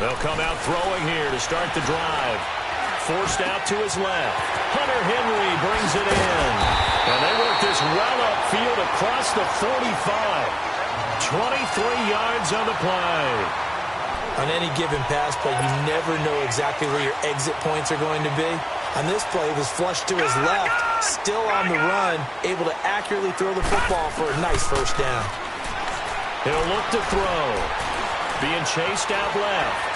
They'll come out throwing here to start the drive. Forced out to his left. Hunter Henry brings it in. And they work this well upfield across the 45. 23 yards on the play. On any given pass play, you never know exactly where your exit points are going to be. On this play, it was flushed to his left, still on the run, able to accurately throw the football for a nice first down. He'll look to throw. Being chased out left.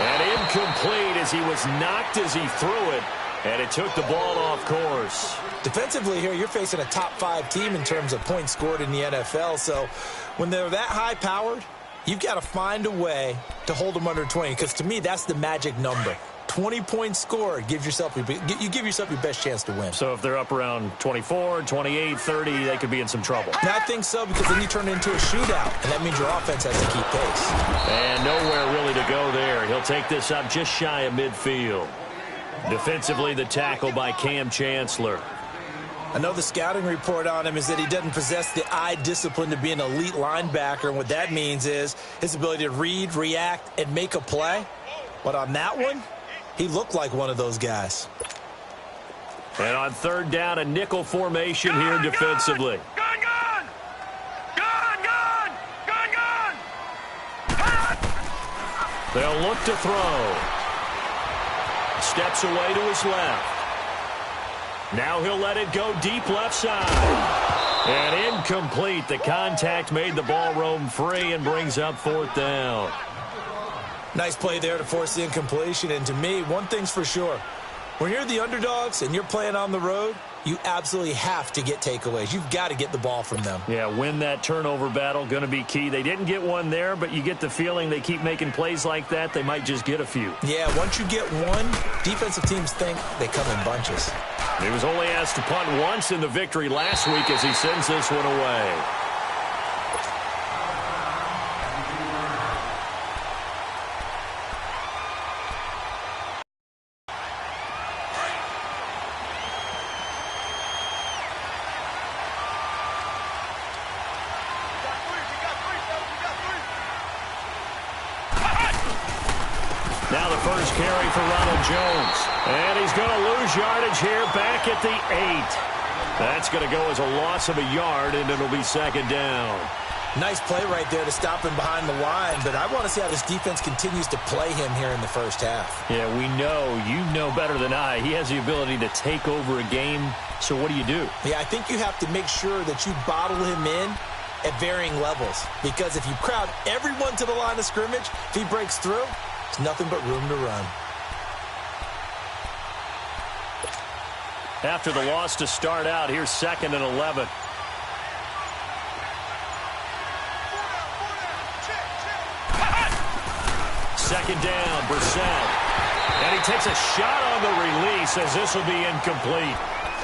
And incomplete as he was knocked as he threw it. And it took the ball off course. Defensively here, you're facing a top-5 team in terms of points scored in the NFL. So when they're that high-powered, you've got to find a way to hold them under 20. Because to me, that's the magic number. 20 points scored, you give yourself your best chance to win. So if they're up around 24, 28, 30, they could be in some trouble. And I think so, because then you turn it into a shootout, and that means your offense has to keep pace. And nowhere really to go there. He'll take this up just shy of midfield. Defensively, the tackle by Cam Chancellor. I know the scouting report on him is that he doesn't possess the eye discipline to be an elite linebacker, and what that means is his ability to read, react, and make a play. But on that one, he looked like one of those guys. And on third down, a nickel formation here defensively. Gun! They'll look to throw. Steps away to his left. Now he'll let it go deep left side. And incomplete. The contact made the ball roam free and brings up fourth down. Nice play there to force the incompletion. And to me, one thing's for sure. When you're the underdogs and you're playing on the road, you absolutely have to get takeaways. You've got to get the ball from them. Yeah, win that turnover battle, going to be key. They didn't get one there, but you get the feeling they keep making plays like that, they might just get a few. Yeah, once you get one, defensive teams think they come in bunches. He was only asked to punt once in the victory last week as he sends this one away. Now the first carry for Ronald Jones. And he's going to lose yardage here back at the 8. That's going to go as a loss of a yard, and it'll be second down. Nice play right there to stop him behind the line, but I want to see how this defense continues to play him here in the first half. Yeah, we know. You know better than I. He has the ability to take over a game, so what do you do? Yeah, I think you have to make sure that you bottle him in at varying levels, because if you crowd everyone to the line of scrimmage, if he breaks through, there's nothing but room to run. After the loss to start out, here's 2nd and 11. Second down, Brissett. And he takes a shot on the release as this will be incomplete.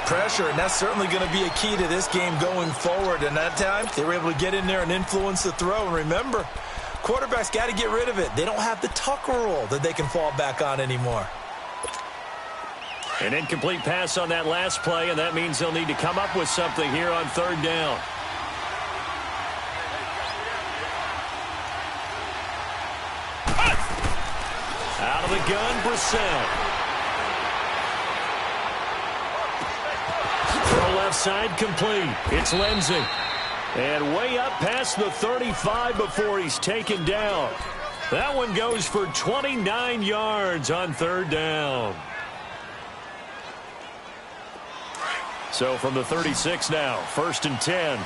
Pressure, and that's certainly going to be a key to this game going forward. And that time, they were able to get in there and influence the throw. And remember, quarterbacks got to get rid of it. They don't have the Tucker rule that they can fall back on anymore. An incomplete pass on that last play, and that means they'll need to come up with something here on third down. Out of the gun, Brissett. Throw left side complete. It's Lindsey. And way up past the 35 before he's taken down. That one goes for 29 yards on third down. So from the 36 now, 1st and 10.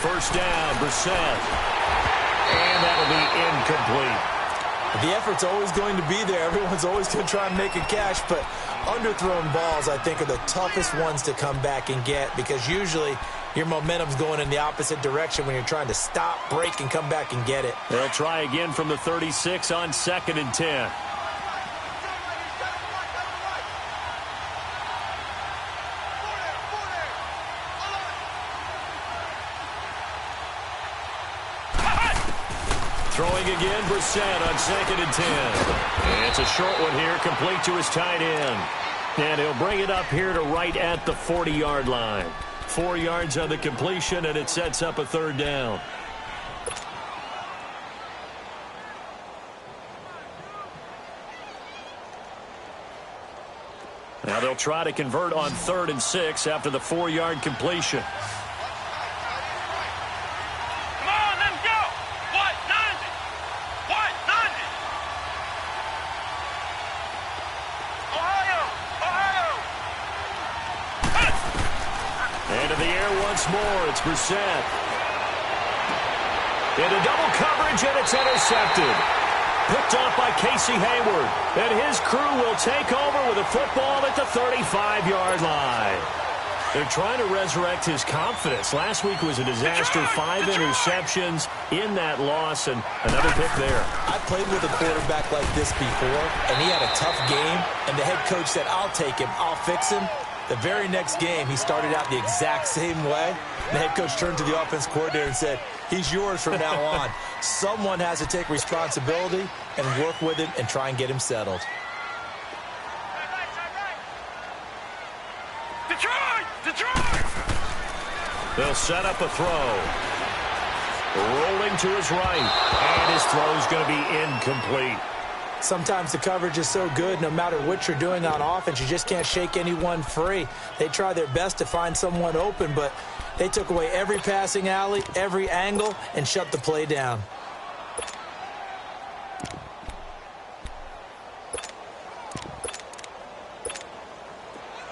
First down, Brissett. And that'll be incomplete. The effort's always going to be there. Everyone's always going to try and make a catch, but underthrown balls, I think, are the toughest ones to come back and get, because usually your momentum's going in the opposite direction when you're trying to stop, break, and come back and get it. They'll try again from the 36 on 2nd and 10. Throwing again, Brissett on 2nd and 10. And it's a short one here, complete to his tight end. And he'll bring it up here to right at the 40-yard line. 4 yards on the completion, and it sets up a third down. Now they'll try to convert on 3rd and 6 after the 4-yard completion. Come on, let's go. What? 90. What? 90. Ohio. Into the air once more. It's Brissett. Into double coverage, and it's intercepted. Picked off by Casey Hayward. And his crew will take over with a football at the 35-yard line. They're trying to resurrect his confidence. Last week was a disaster. 5 interceptions in that loss, and another pick there. I played with a quarterback like this before, and he had a tough game, and the head coach said, I'll take him, I'll fix him. The very next game, he started out the exact same way. The head coach turned to the offense coordinator and said, he's yours from now on. Someone has to take responsibility and work with him and try and get him settled. Detroit! They'll set up a throw. Rolling to his right, and his throw is going to be incomplete. Sometimes the coverage is so good, no matter what you're doing on offense, you just can't shake anyone free. They try their best to find someone open, but they took away every passing alley, every angle, and shut the play down.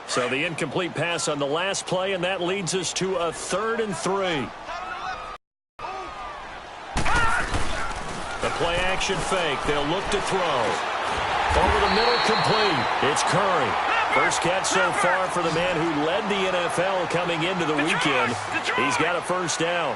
So the incomplete pass on the last play, and that leads us to a 3rd and 3. The play-action fake. They'll look to throw. Over the middle, complete. It's Curry. First catch so far for the man who led the NFL coming into the weekend. He's got a first down.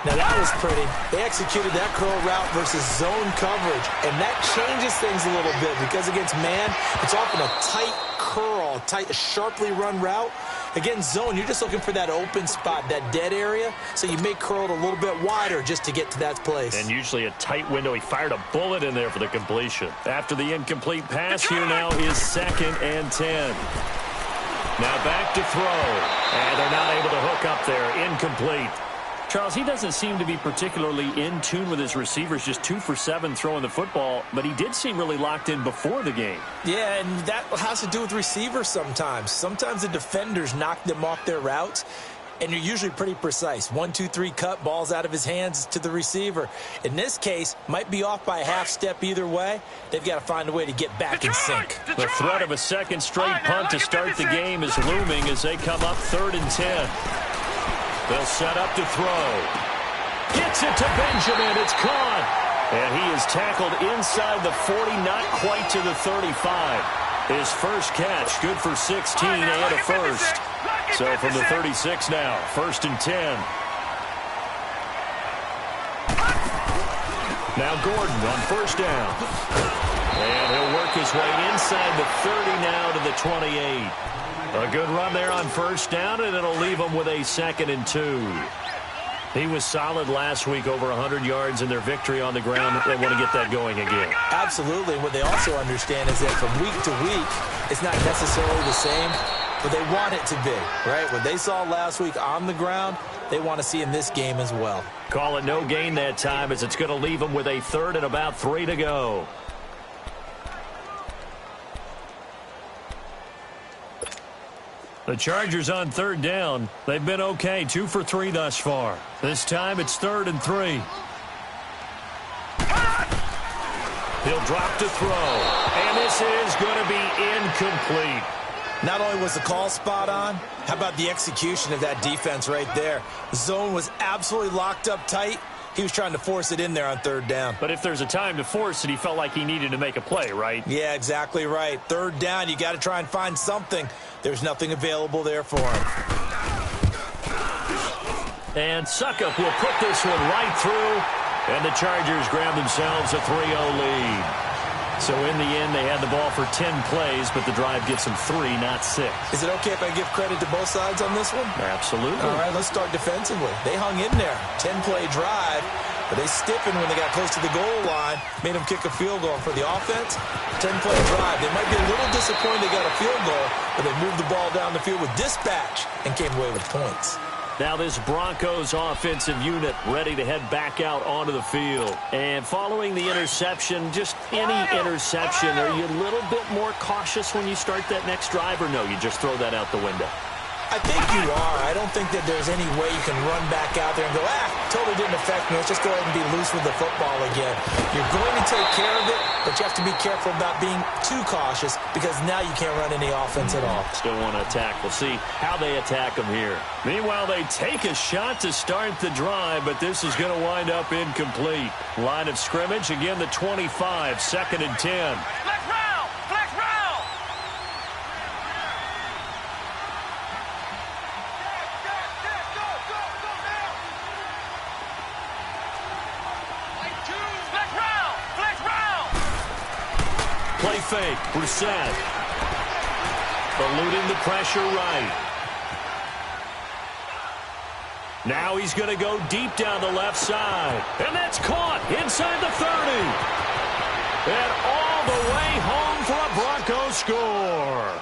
Now that was pretty. They executed that curl route versus zone coverage, and that changes things a little bit because against man, it's often a tight curl, sharply run route. Against zone, you're just looking for that open spot, that dead area, so you may curl it a little bit wider just to get to that place. And usually a tight window. He fired a bullet in there for the completion. After the incomplete pass, here now is 2nd and 10. Now back to throw, and they're not able to hook up there. Incomplete. Charles, he doesn't seem to be particularly in tune with his receivers, just 2 for 7 throwing the football, but he did seem really locked in before the game. Yeah, and that has to do with receivers sometimes. Sometimes the defenders knock them off their routes, and you're usually pretty precise. 1, 2, 3 cut, balls out of his hands to the receiver. In this case, might be off by a half step either way. They've got to find a way to get back in sync. The threat of a second straight punt to start the game is looming as they come up 3rd and 10. They'll set up to throw. Gets it to Benjamin. It's caught. And he is tackled inside the 40, not quite to the 35. His first catch, good for 16 and a first. So from the 36 now, 1st and 10. Now Gordon on 1st down. And he'll work his way inside the 30 now to the 28. A good run there on 1st down, and it'll leave him with a 2nd and 2. He was solid last week, over 100 yards in their victory on the ground. They want to get that going again. Absolutely. What they also understand is that from week to week, it's not necessarily the same, but they want it to be, right? What they saw last week on the ground, they want to see in this game as well. Call it no gain that time, as it's going to leave them with a 3rd and about 3 to go. The Chargers on 3rd down. They've been okay, 2 for 3 thus far. This time it's 3rd and 3. He'll drop to throw, and this is going to be incomplete. Not only was the call spot on, how about the execution of that defense right there? The zone was absolutely locked up tight. He was trying to force it in there on 3rd down. But if there's a time to force it, he felt like he needed to make a play, right? Yeah, exactly right. 3rd down, you got to try and find something. There's nothing available there for him. And Suckup will put this one right through, and the Chargers grab themselves a 3-0 lead. So in the end, they had the ball for 10 plays, but the drive gets them 3, not 6. Is it okay if I give credit to both sides on this one? Absolutely. All right, let's start defensively. They hung in there. 10-play drive, But they stiffened when they got close to the goal line, made them kick a field goal. For the offense, 10-play drive. They might be a little disappointed they got a field goal, but they moved the ball down the field with dispatch and came away with points. Now this Broncos offensive unit ready to head back out onto the field. And following the interception, just any interception, are you a little bit more cautious when you start that next drive, or no, you just throw that out the window? I think you are. I don't think that there's any way you can run back out there and go, totally didn't affect me. Let's just go ahead and be loose with the football again. You're going to take care of it, but you have to be careful about being too cautious because now you can't run any offense at all. Still want to attack. We'll see how they attack them here. Meanwhile, they take a shot to start the drive, but this is going to wind up incomplete. Line of scrimmage, again the 25, 2nd and 10. Flex round! Flex round! Flex round! Flex round! Play fake, Brissett. Eluding the pressure right. Now he's going to go deep down the left side. And that's caught inside the 30. And all the way home for a Broncos score.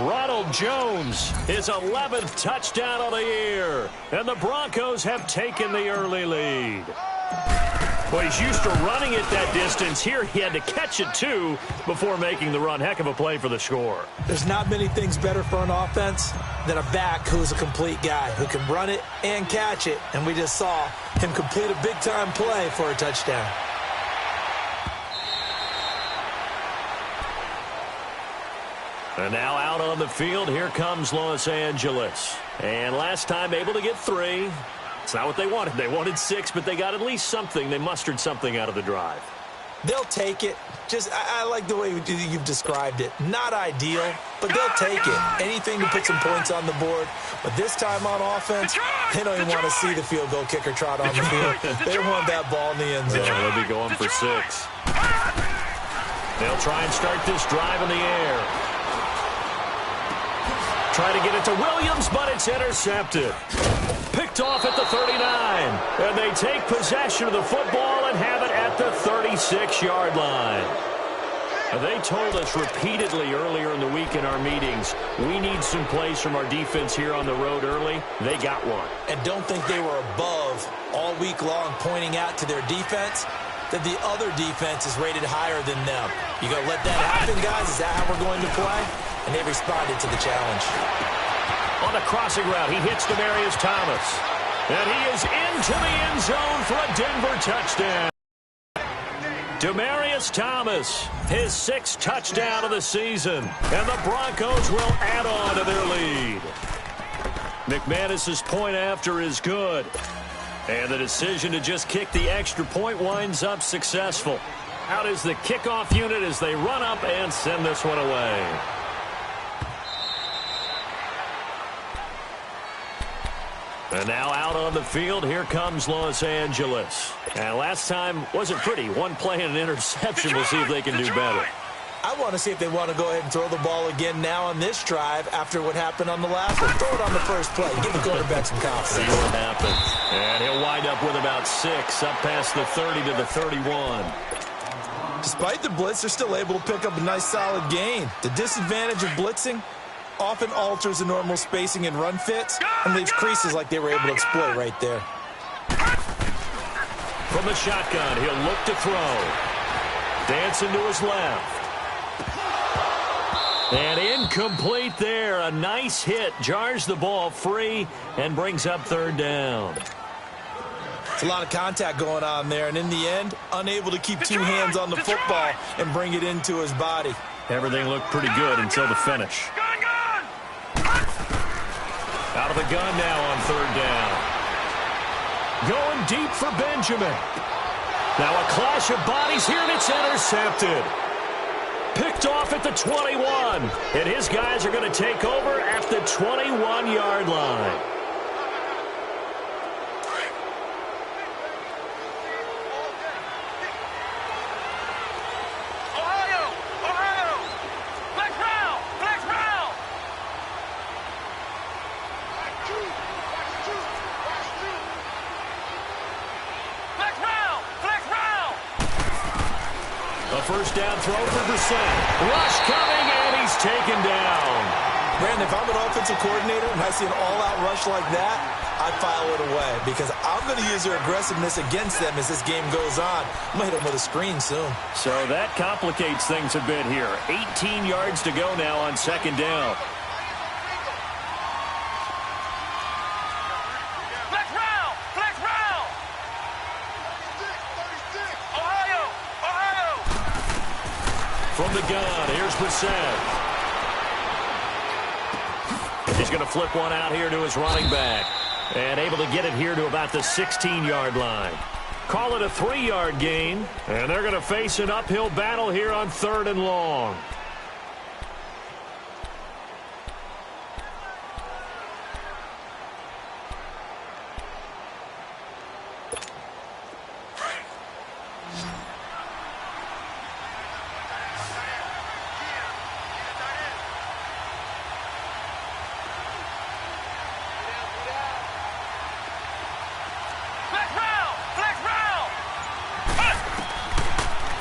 Ronald Jones, his 11th touchdown of the year. And the Broncos have taken the early lead. Well, he's used to running it that distance. Here he had to catch it, too, before making the run. Heck of a play for the score. There's not many things better for an offense than a back who's a complete guy, who can run it and catch it. And we just saw him complete a big-time play for a touchdown. And now out on the field, here comes Los Angeles. And last time able to get 3. It's not what they wanted. They wanted 6, but they got at least something. They mustered something out of the drive. They'll take it. I like the way you've described it. Not ideal, but they'll take it. Anything to put some points on the board. But this time on offense, they don't even want to see the field goal kicker trot on the field. They don't want that ball in the end zone. Yeah, they'll be going for 6. They'll try and start this drive in the air. Try to get it to Williams, but it's intercepted. Picked off at the 39. And they take possession of the football and have it at the 36-yard line. They told us repeatedly earlier in the week in our meetings, we need some plays from our defense here on the road early. They got one. And don't think they were above all week long pointing out to their defense that the other defense is rated higher than them. You going to let that happen, guys? Is that how we're going to play? And they responded to the challenge. On the crossing route, he hits Demaryius Thomas. And he is into the end zone for a Denver touchdown. Demaryius Thomas, his 6th touchdown of the season. And the Broncos will add on to their lead. McManus's point after is good. And the decision to just kick the extra point winds up successful. Out is the kickoff unit as they run up and send this one away. And now out on the field, here comes Los Angeles. And last time wasn't pretty. One play and an interception. We'll see if they can do better. I want to see if they want to go ahead and throw the ball again now on this drive after what happened on the last one. Throw it on the first play. Give the quarterback some confidence. See what happens. And he'll wind up with about 6 up past the 30 to the 31. Despite the blitz, they're still able to pick up a nice solid gain. The disadvantage of blitzing often alters the normal spacing and run fits and leaves creases like they were able to exploit right there. From the shotgun, he'll look to throw. Dancing to his left. And incomplete there. A nice hit. Jars the ball free and brings up 3rd down. It's a lot of contact going on there, and in the end, unable to keep 2 hands on the football and bring it into his body. Everything looked pretty good until the finish. Out of the gun now on 3rd down. Going deep for Benjamin. Now a clash of bodies here, and it's intercepted. Picked off at the 21. And his guys are going to take over at the 21-yard line. A first down throw for Brissett. Rush coming, and he's taken down. Brandon, if I'm an offensive coordinator and I see an all-out rush like that, I file it away because I'm going to use their aggressiveness against them as this game goes on. I'm going to hit them with a screen soon. So that complicates things a bit here. 18 yards to go now on second down. Flex round! Flex round! Ohio! Ohio! From the gun, here's Brissett. He's going to flip one out here to his running back. And able to get it here to about the 16-yard line. Call it a 3-yard gain. And they're going to face an uphill battle here on 3rd and long.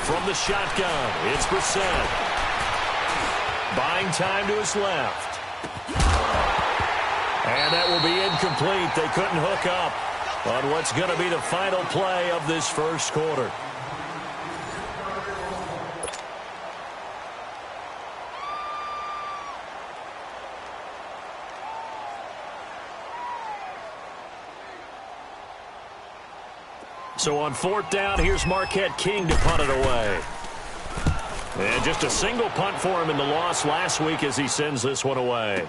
From the shotgun, it's Brissett. Buying time to his left. And that will be incomplete. They couldn't hook up on what's going to be the final play of this first quarter. So on 4th down, here's Marquette King to punt it away. And just a single punt for him in the loss last week as he sends this one away.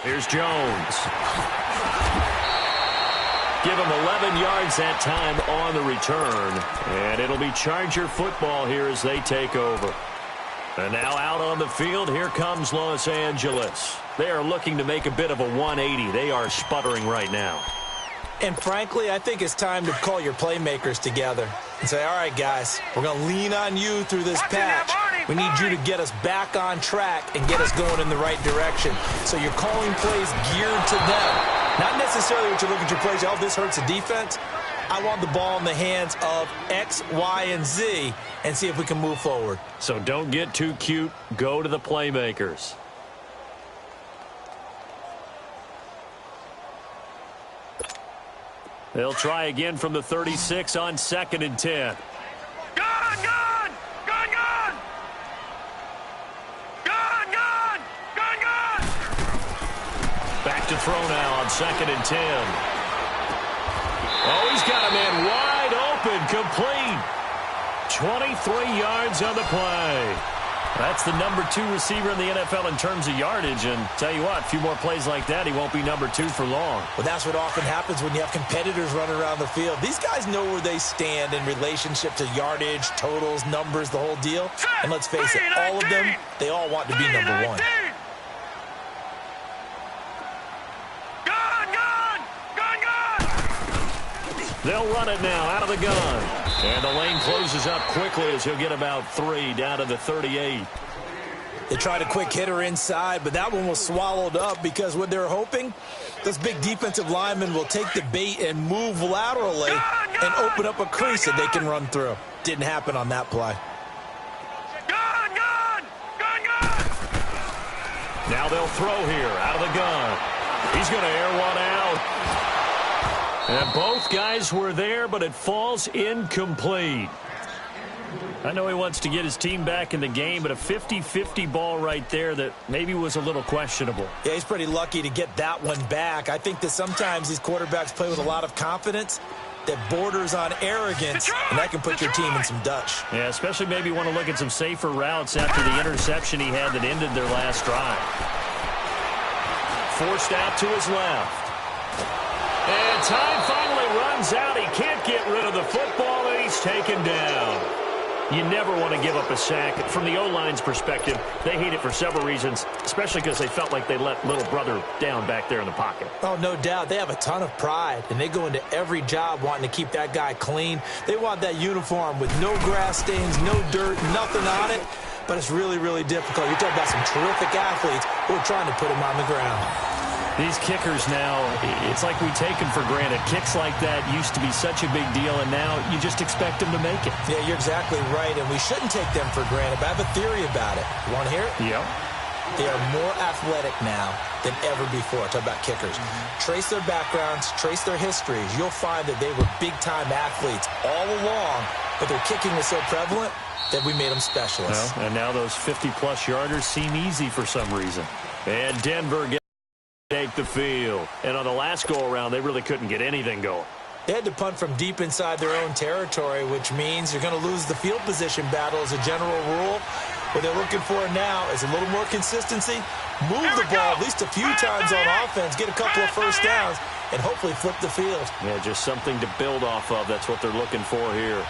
Here's Jones. Give him 11 yards that time on the return. And it'll be Charger football here as they take over. And now out on the field, here comes Los Angeles. They are looking to make a bit of a 180. They are sputtering right now. And frankly, I think it's time to call your playmakers together and say, all right, guys, we're going to lean on you through this patch. We need you to get us back on track and get us going in the right direction. So you're calling plays geared to them. Not necessarily what you look at your plays, oh, this hurts the defense. I want the ball in the hands of X, Y, and Z and see if we can move forward. So don't get too cute. Go to the playmakers. They'll try again from the 36 on 2nd and 10. Gun! Gun! Gun! Gun! Gun! Gun! Gun! Gun! Back to throw now on 2nd and 10. Oh, he's got a man wide open, complete. 23 yards on the play. That's the number 2 receiver in the NFL in terms of yardage. And tell you what, a few more plays like that, he won't be number 2 for long. Well, that's what often happens when you have competitors running around the field. These guys know where they stand in relationship to yardage, totals, numbers, the whole deal. And let's face it, all of them, they all want to be number 1. Gun! Gun! Gun! Gun! They'll run it now out of the gun. And the lane closes up quickly as he'll get about 3 down to the 38. They tried a quick hitter inside, but that one was swallowed up because what they're hoping, those big defensive linemen will take the bait and move laterally and open up a crease that they can run through. Didn't happen on that play. Gun! Gun! Gun! Gun! Now they'll throw here out of the gun. He's going to air one out. And both guys were there, but it falls incomplete. I know he wants to get his team back in the game, but a 50-50 ball right there that maybe was a little questionable. Yeah, he's pretty lucky to get that one back. I think that sometimes these quarterbacks play with a lot of confidence that borders on arrogance, and that can put your team in some Dutch. Yeah, especially maybe want to look at some safer routes after the interception he had that ended their last drive. Forced out to his left. And time finally runs out. He can't get rid of the football, and he's taken down. You never want to give up a sack. From the O-line's perspective, they hate it for several reasons, especially because they felt like they let little brother down back there in the pocket. Oh, no doubt. They have a ton of pride, and they go into every job wanting to keep that guy clean. They want that uniform with no grass stains, no dirt, nothing on it. But it's really, really difficult. You're talking about some terrific athletes who are trying to put him on the ground. These kickers now, it's like we take them for granted. Kicks like that used to be such a big deal, and now you just expect them to make it. Yeah, you're exactly right, and we shouldn't take them for granted, but I have a theory about it. You want to hear it? Yep. They are more athletic now than ever before. Talk about kickers. Trace their backgrounds, trace their histories. You'll find that they were big-time athletes all along, but their kicking was so prevalent that we made them specialists. Well, and now those 50-plus yarders seem easy for some reason. And Denver gets take the field. And on the last go-around, they really couldn't get anything going. They had to punt from deep inside their own territory, which means you're going to lose the field position battle as a general rule. What they're looking for now is a little more consistency, move the ball at least a few times on offense, get a couple of first downs, and hopefully flip the field. Yeah, just something to build off of. That's what they're looking for here.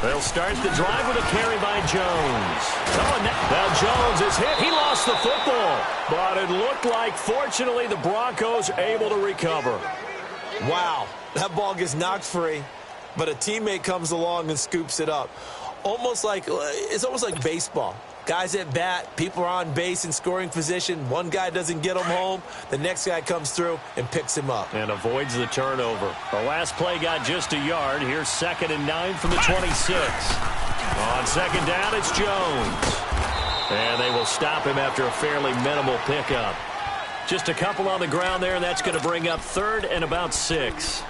They'll start the drive with a carry by Jones. Oh, now Jones is hit. He lost the football. But it looked like, fortunately, the Broncos able to recover. Wow, that ball gets knocked free, but a teammate comes along and scoops it up. It's almost like baseball. Guys at bat, people are on base in scoring position. One guy doesn't get him home. The next guy comes through and picks him up. And avoids the turnover. The last play got just a yard. Here's 2nd and 9 from the 26. On 2nd down, it's Jones. And they will stop him after a fairly minimal pickup. Just a couple on the ground there, and that's going to bring up 3rd and about 6.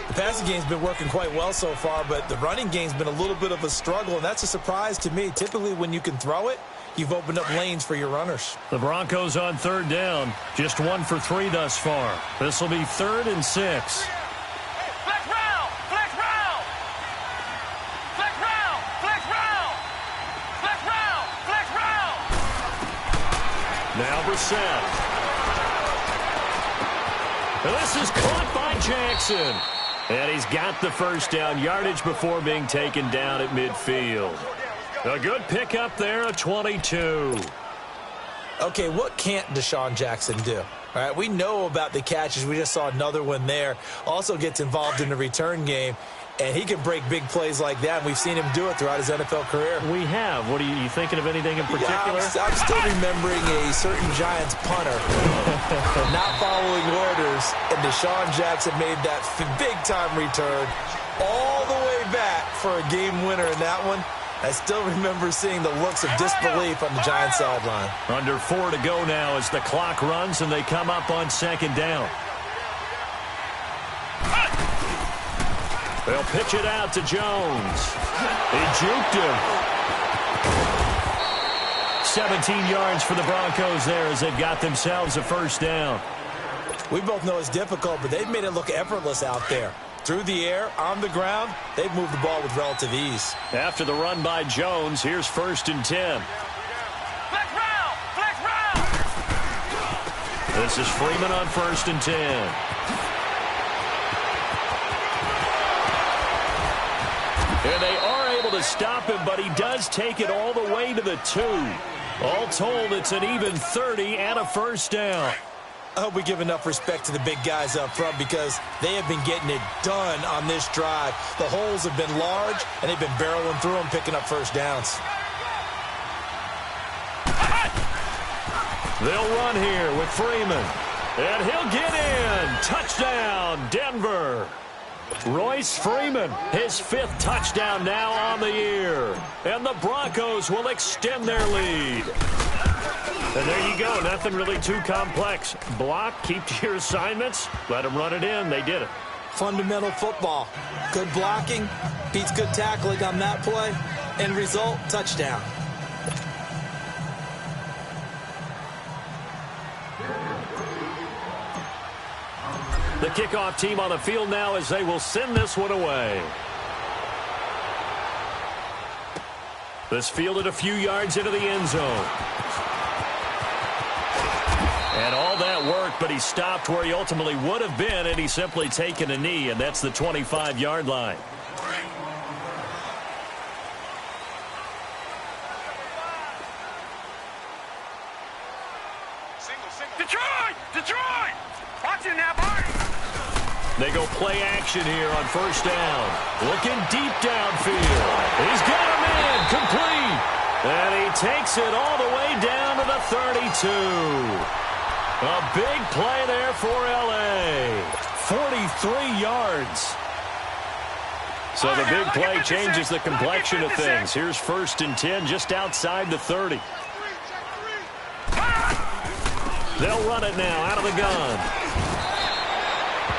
The passing game's been working quite well so far, but the running game's been a little bit of a struggle, and that's a surprise to me. Typically, when you can throw it, you've opened up lanes for your runners. The Broncos on 3rd down. Just 1 for 3 thus far. This will be 3rd and 6. Flex round! Flex round! Flex round! Flex round! Flex round! Flex round! Now Brissett. And this is caught by Jackson. And he's got the first down, yardage before being taken down at midfield. A good pickup there, a 22. Okay, what can't Deshaun Jackson do? All right, we know about the catches. We just saw another one there. Also gets involved in the return game, and he can break big plays like that. And we've seen him do it throughout his NFL career. We have. What are you thinking of anything in particular? Yeah, I'm still remembering a certain Giants punter not following orders, and Deshaun Jackson made that big-time return all the way back for a game winner in that one. I still remember seeing the looks of disbelief on the Giants sideline. Under 4 to go now as the clock runs and they come up on 2nd down. They'll pitch it out to Jones. He juked him. 17 yards for the Broncos there as they've got themselves a first down. We both know it's difficult, but they've made it look effortless out there. Through the air, on the ground, they've moved the ball with relative ease. After the run by Jones, here's 1st and 10. Flex round! Flex round! This is Freeman on 1st and 10. And they are able to stop him, but he does take it all the way to the 2. All told, it's an even 30 and a first down. I hope we give enough respect to the big guys up front because they have been getting it done on this drive. The holes have been large, and they've been barreling through them, picking up first downs. They'll run here with Freeman. And he'll get in. Touchdown, Denver. Royce Freeman, his 5th touchdown now on the year. And the Broncos will extend their lead. And there you go. Nothing really too complex. Block, keep to your assignments, let them run it in. They did it. Fundamental football. Good blocking, beats good tackling on that play. End result, touchdown. The kickoff team on the field now as they will send this one away. This fielded a few yards into the end zone. And all that worked, but he stopped where he ultimately would have been, and he's simply taken a knee, and that's the 25-yard line. Detroit! Detroit! Watch it now, Barney! They go play action here on first down. Looking deep downfield. He's got a man complete. And he takes it all the way down to the 32. A big play there for L.A. 43 yards. So the big play changes the complexion of things. Here's 1st and 10 just outside the 30. They'll run it now out of the gun.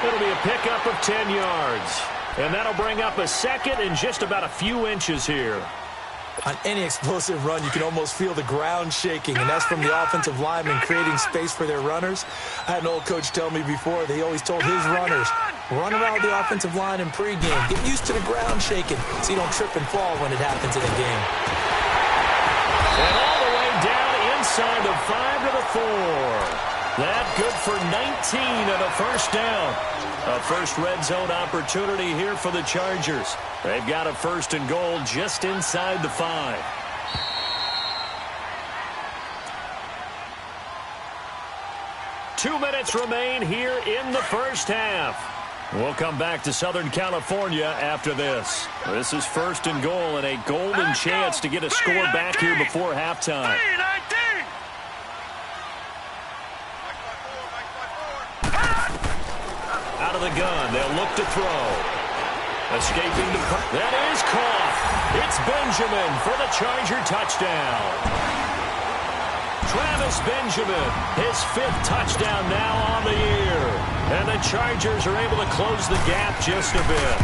It'll be a pickup of 10 yards. And that'll bring up a 2nd and just about a few inches here. On any explosive run, you can almost feel the ground shaking, and that's from the offensive linemen creating space for their runners. I had an old coach tell me before, they always told his runners, run around the offensive line in pregame. Get used to the ground shaking so you don't trip and fall when it happens in a game. And all the way down inside the 5 to the 4. That good for 19 and a first down. A first red zone opportunity here for the Chargers. They've got a 1st and goal just inside the 5. Two minutes remain here in the first half. We'll come back to Southern California after this. This is 1st and goal and a golden chance to get a score back here before halftime. Out of the gun, they'll look to throw. Escaping the... That is caught. It's Benjamin for the Charger touchdown. Travis Benjamin, his 5th touchdown now on the year. And the Chargers are able to close the gap just a bit.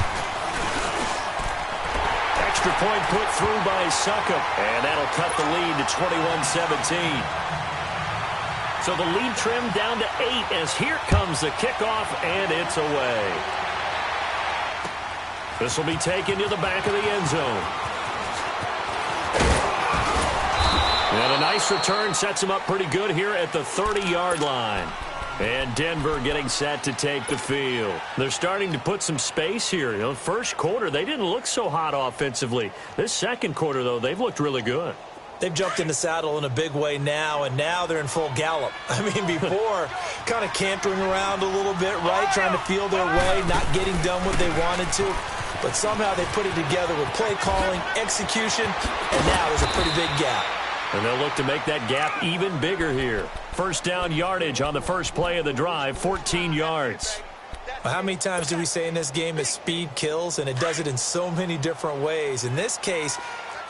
Extra point put through by Succop. And that'll cut the lead to 21-17. So the lead trimmed down to 8 as here comes the kickoff, and it's away. This will be taken to the back of the end zone. And a nice return sets him up pretty good here at the 30-yard line. And Denver getting set to take the field. They're starting to put some space here. You know, first quarter, they didn't look so hot offensively. This second quarter, though, they've looked really good. They've jumped in the saddle in a big way now, and now they're in full gallop. I mean, before, kind of cantering around a little bit, right, trying to feel their way, not getting done what they wanted to. But somehow they put it together with play calling, execution, and now there's a pretty big gap. And they'll look to make that gap even bigger here. First down yardage on the first play of the drive, 14 yards. Well, how many times do we say in this game that speed kills, and it does it in so many different ways? In this case,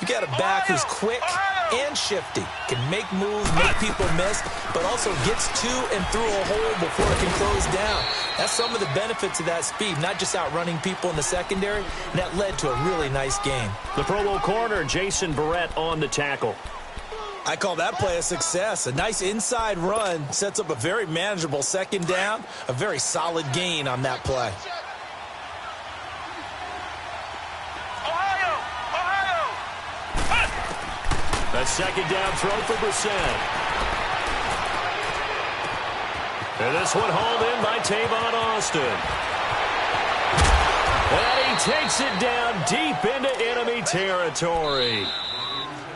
you got a back who's quick and shifty, can make moves, make people miss, but also gets to and through a hole before it can close down. That's some of the benefits of that speed, not just outrunning people in the secondary, and that led to a really nice game. The Pro Bowl corner, Jason Verrett, on the tackle. I call that play a success. A nice inside run sets up a very manageable second down, a very solid gain on that play. A second down throw for Brissett. And this one hauled in by Tavon Austin. And he takes it down deep into enemy territory.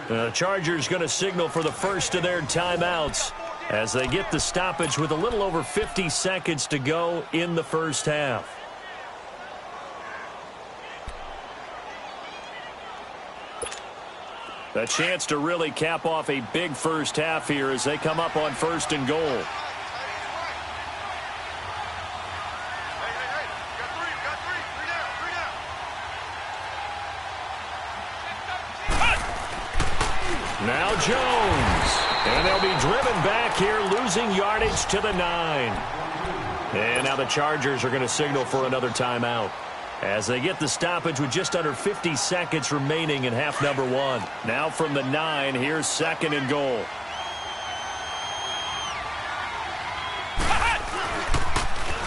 The Chargers going to signal for the first of their timeouts as they get the stoppage with a little over 50 seconds to go in the first half. A chance to really cap off a big first half here as they come up on 1st and goal. Now Jones. And they'll be driven back here, losing yardage to the 9. And now the Chargers are going to signal for another timeout as they get the stoppage with just under 50 seconds remaining in half number 1. Now from the 9, here's 2nd and goal.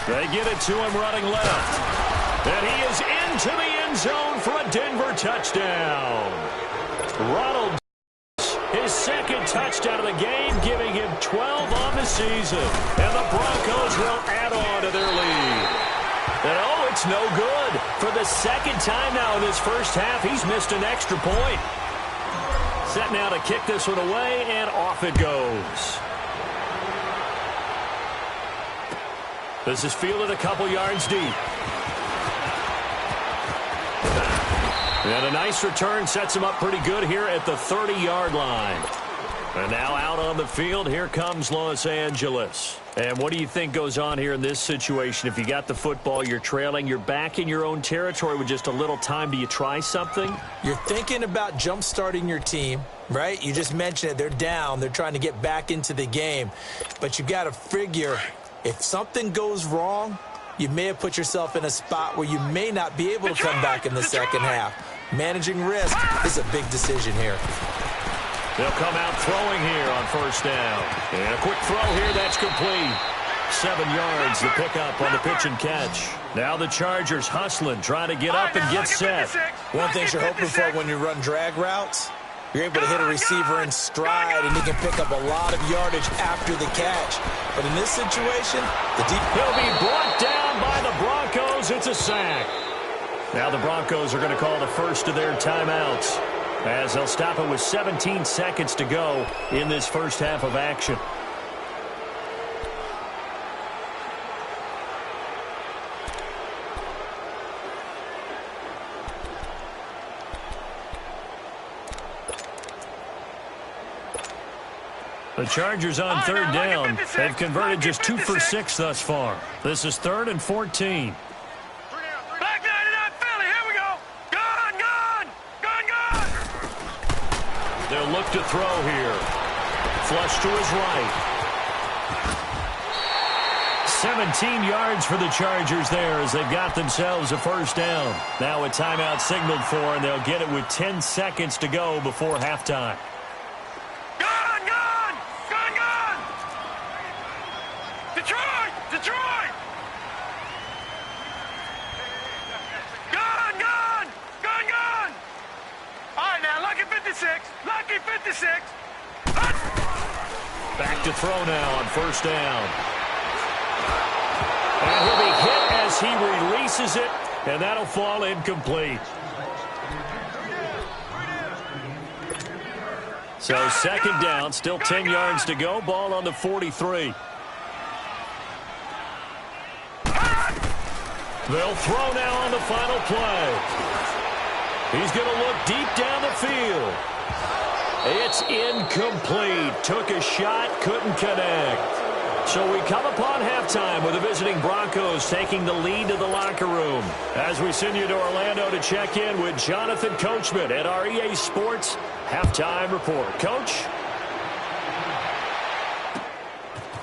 They get it to him running left. And he is into the end zone for a Denver touchdown. Ronald, his 2nd touchdown of the game, giving him 12 on the season. And the Broncos will add on to their lead. And oh, it's no good. For the 2nd time now in this first half, he's missed an extra point. Set now to kick this one away, and off it goes. This is fielded a couple yards deep. And a nice return sets him up pretty good here at the 30-yard line. And now out on the field, here comes Los Angeles. And what do you think goes on here in this situation? If you got the football, you're trailing, you're back in your own territory with just a little time. Do you try something? You're thinking about jump-starting your team, right? You just mentioned it. They're down. They're trying to get back into the game. But you got to figure if something goes wrong, you may have put yourself in a spot where you may not be able to come back in the second half. Managing risk is a big decision here. They'll come out throwing here on first down. And a quick throw here, that's complete. 7 yards, the pickup on the pitch and catch. Now the Chargers hustling, trying to get up and get set. One thing you're hoping for when you run drag routes, you're able to hit a receiver in stride, and he can pick up a lot of yardage after the catch. But in this situation, he'll be brought down by the Broncos. It's a sack. Now the Broncos are going to call the first of their timeouts, as they'll stop it with 17 seconds to go in this first half of action. The Chargers on third down. They've converted just 2 for 6 thus far. This is 3rd and 14. Back 99 Philly, here we go. Gone. They'll look to throw here. Flush to his right. 17 yards for the Chargers there as they've got themselves a first down. Now a timeout signaled for, and they'll get it with 10 seconds to go before halftime. Detroit! Gone! All right, now, lucky 56. Back to throw now on first down. And he'll be hit as he releases it, and that'll fall incomplete. So second down, still 10 yards to go. Ball on the 43. They'll throw now on the final play. He's going to look deep down the field. It's incomplete. Took a shot, couldn't connect. So we come upon halftime with the visiting Broncos taking the lead to the locker room. As we send you to Orlando to check in with Jonathan Coachman at our EA Sports Halftime Report. Coach?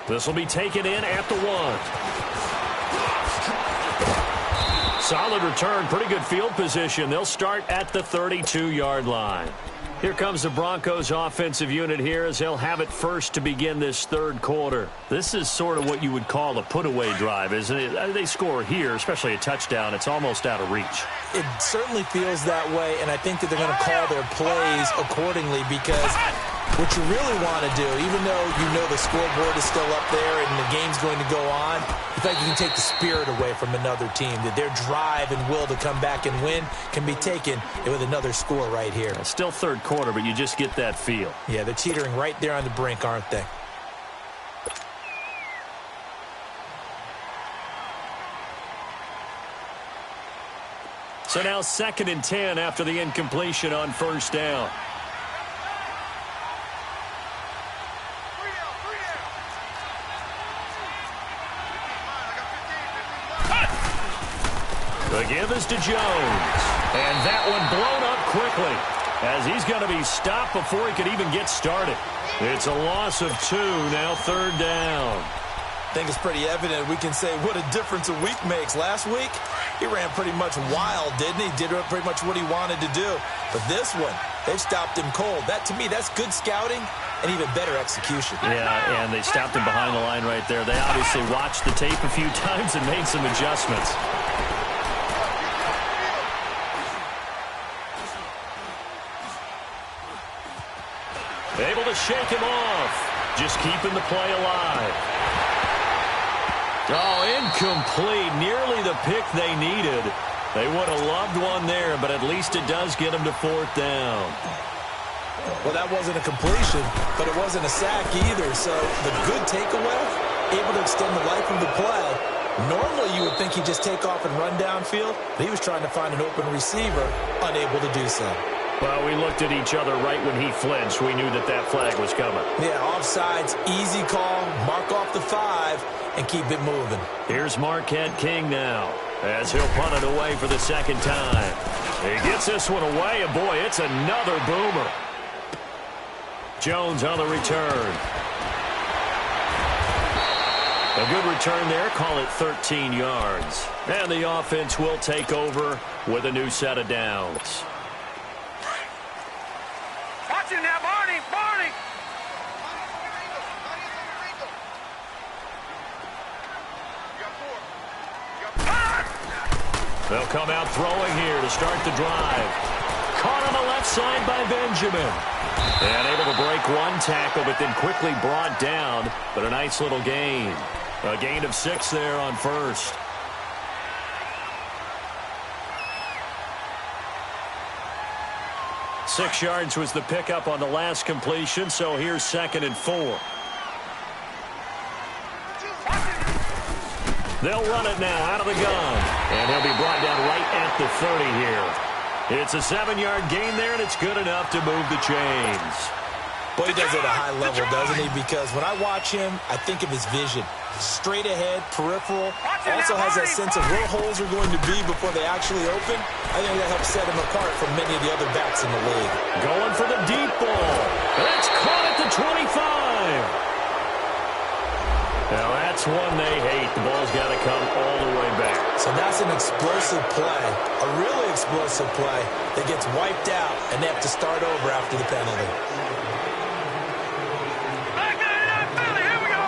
This will be taken in at the 1. Solid return, pretty good field position. They'll start at the 32-yard line. Here comes the Broncos offensive unit here as they'll have it first to begin this third quarter. This is sort of what you would call a put-away drive, isn't it? They score here, especially a touchdown. It's almost out of reach. It certainly feels that way, and I think that they're going to call their plays accordingly because what you really want to do, even though you know the scoreboard is still up there and the game's going to go on, in fact, you can take the spirit away from another team, that their drive and will to come back and win can be taken with another score right here. It's still third quarter, but you just get that feel. Yeah, they're teetering right there on the brink, aren't they? So now 2nd and 10 after the incompletion on first down. The give is to Jones. And that one blown up quickly as he's going to be stopped before he could even get started. It's a loss of 2, now 3rd down. I think it's pretty evident. We can say what a difference a week makes. Last week, he ran pretty much wild, didn't he? Did pretty much what he wanted to do. But this one, they've stopped him cold. That, to me, that's good scouting and even better execution. Yeah, and they stopped him behind the line right there. They obviously watched the tape a few times and made some adjustments. Able to shake him off. Just keeping the play alive. Oh, incomplete. Nearly the pick they needed. They would have loved one there, but at least it does get them to 4th down. Well, that wasn't a completion, but it wasn't a sack either. So the good takeaway, able to extend the life of the play, Normally, you would think he'd just take off and run downfield, but he was trying to find an open receiver, unable to do so. Well, we looked at each other right when he flinched. We knew that that flag was coming. Yeah, offsides, easy call, mark off the 5, and keep it moving. Here's Marquette King now, as he'll punt it away for the second time. He gets this one away, and boy, it's another boomer. Jones on the return. A good return there, call it 13 yards. And the offense will take over with a new set of downs. Watch him now, Barney! Barney! They'll come out throwing here to start the drive. Caught on the left side by Benjamin. And able to break one tackle, but then quickly brought down. But a nice little gain. A gain of 6 there on first. Six yards was the pickup on the last completion, so here's 2nd and 4. They'll run it now out of the gun. And he'll be brought down right at the 30 here. It's a 7-yard gain there, and it's good enough to move the chains. Boy, he does it at a high level, doesn't he? Because when I watch him, I think of his vision. Straight ahead, peripheral. Also has that sense of where holes are going to be before they actually open. I think that helps set him apart from many of the other backs in the league. Going for the deep ball. That's caught at the 25. Now, that's one they hate. The ball's got to come all the way back. So that's an explosive play, a really explosive play that gets wiped out, and they have to start over after the penalty. Here we go.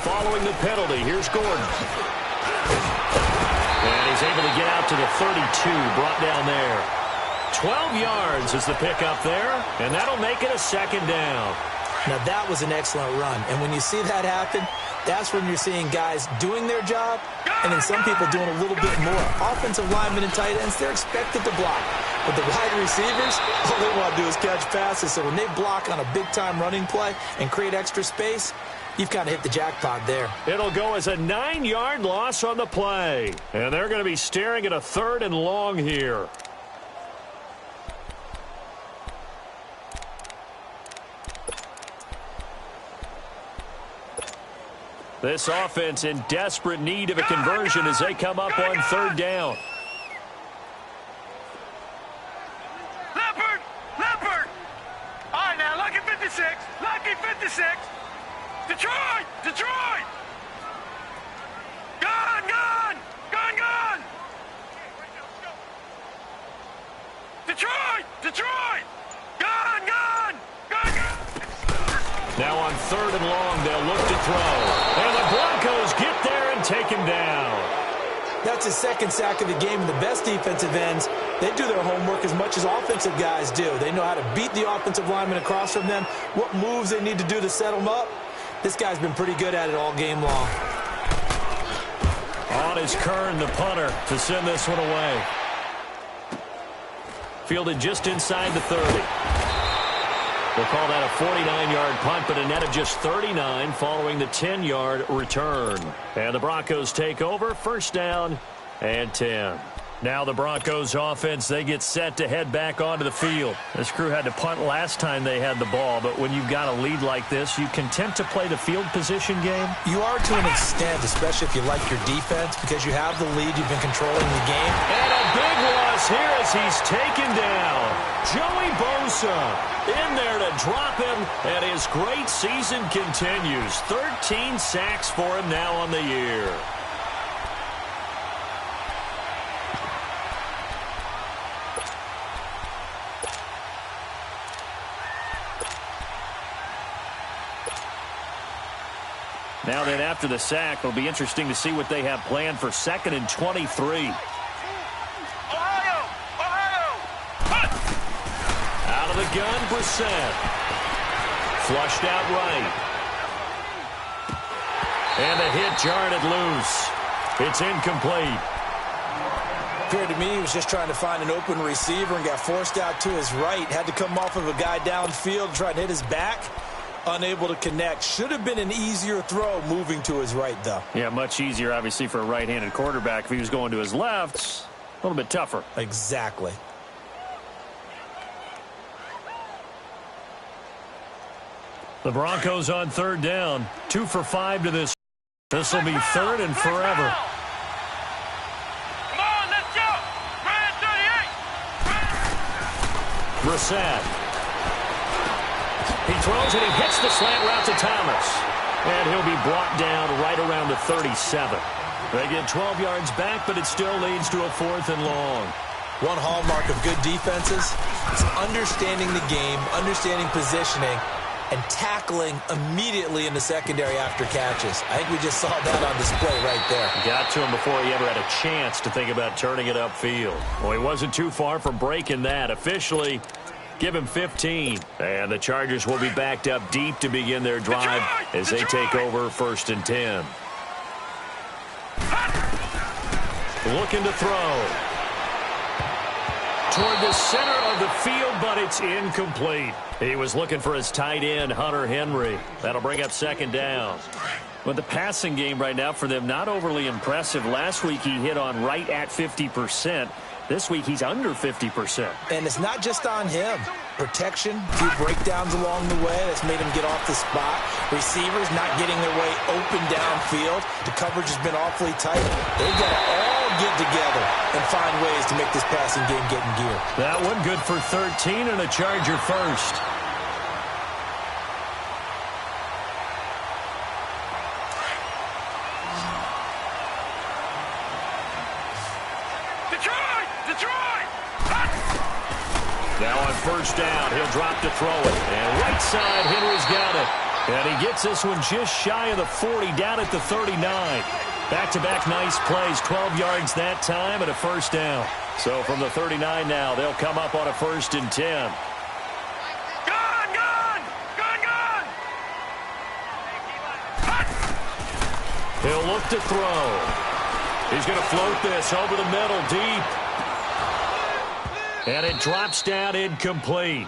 Following the penalty, here's Gordon. And he's able to get out to the 32, brought down there. 12 yards is the pickup there, and that'll make it a 2nd down. Now, that was an excellent run. And when you see that happen, that's when you're seeing guys doing their job and then some people doing a little bit more. Offensive linemen and tight ends, they're expected to block. But the wide receivers, all they want to do is catch passes. So when they block on a big-time running play and create extra space, you've kind of hit the jackpot there. It'll go as a 9-yard loss on the play. And they're going to be staring at a 3rd and long here. This offense in desperate need of a conversion as they come up on 3rd down. Leopard! Leopard! All right, now, lucky 56. Lucky 56. Detroit! Detroit! Gun! Gun! Gun! Gun! Detroit! Detroit! Gun! Gun! Gun! Gun! Now on 3rd and long, they'll look to throw. And the Broncos get there and take him down. That's his 2nd sack of the game, and the best defensive ends, they do their homework as much as offensive guys do. They know how to beat the offensive lineman across from them, what moves they need to do to set them up. This guy's been pretty good at it all game long. On is Kern, the punter, to send this one away. Fielded just inside the 30. We'll call that a 49-yard punt, but a net of just 39 following the 10-yard return. And the Broncos take over, 1st down and 10. Now the Broncos offense, they get set to head back onto the field. This crew had to punt last time they had the ball, but when you've got a lead like this, you content to play the field position game? You are to an extent, especially if you like your defense, because you have the lead, you've been controlling the game. And a big loss here as he's taken down. Joey Bosa in there to drop him, and his great season continues. 13 sacks for him now on the year. Now then, after the sack, it'll be interesting to see what they have planned for 2nd and 23. Ohio! Ohio! Hunt! Out of the gun, Brissett. Flushed out right. And the hit jarred it loose. It's incomplete. Appeared to me he was just trying to find an open receiver and got forced out to his right. Had to come off of a guy downfield, try to hit his back. Unable to connect. Should have been an easier throw moving to his right, though. Yeah, much easier, obviously, for a right-handed quarterback. If he was going to his left, a little bit tougher. Exactly. The Broncos on third down. 2 for 5 to this. This will be third and forever. Come on, let's go. Brad 38. Brissett. He throws and he hits the slant route to Thomas. And he'll be brought down right around the 37. They get 12 yards back, but it still leads to a 4th and long. One hallmark of good defenses is understanding the game, understanding positioning, and tackling immediately in the secondary after catches. I think we just saw that on display right there. Got to him before he ever had a chance to think about turning it upfield. Well, he wasn't too far from breaking that. Officially, give him 15. And the Chargers will be backed up deep to begin their drive as they take over 1st and 10. Looking to throw. Toward the center of the field, but it's incomplete. He was looking for his tight end, Hunter Henry. That'll bring up 2nd down. But the passing game right now for them, not overly impressive. Last week he hit on right at 50%. This week he's under 50%. And it's not just on him. Protection, a few breakdowns along the way that's made him get off the spot. Receivers not getting their way open downfield. The coverage has been awfully tight. They've got to all get together and find ways to make this passing game get in gear. That one good for 13 and a Charger first. Now on 1st down, he'll drop to throw it. And right side, Henry's got it. And he gets this one just shy of the 40, down at the 39. Back-to-back nice plays, 12 yards that time and a 1st down. So from the 39 now, they'll come up on a 1st and 10. He'll look to throw. He's going to float this over the middle, deep. And it drops down incomplete.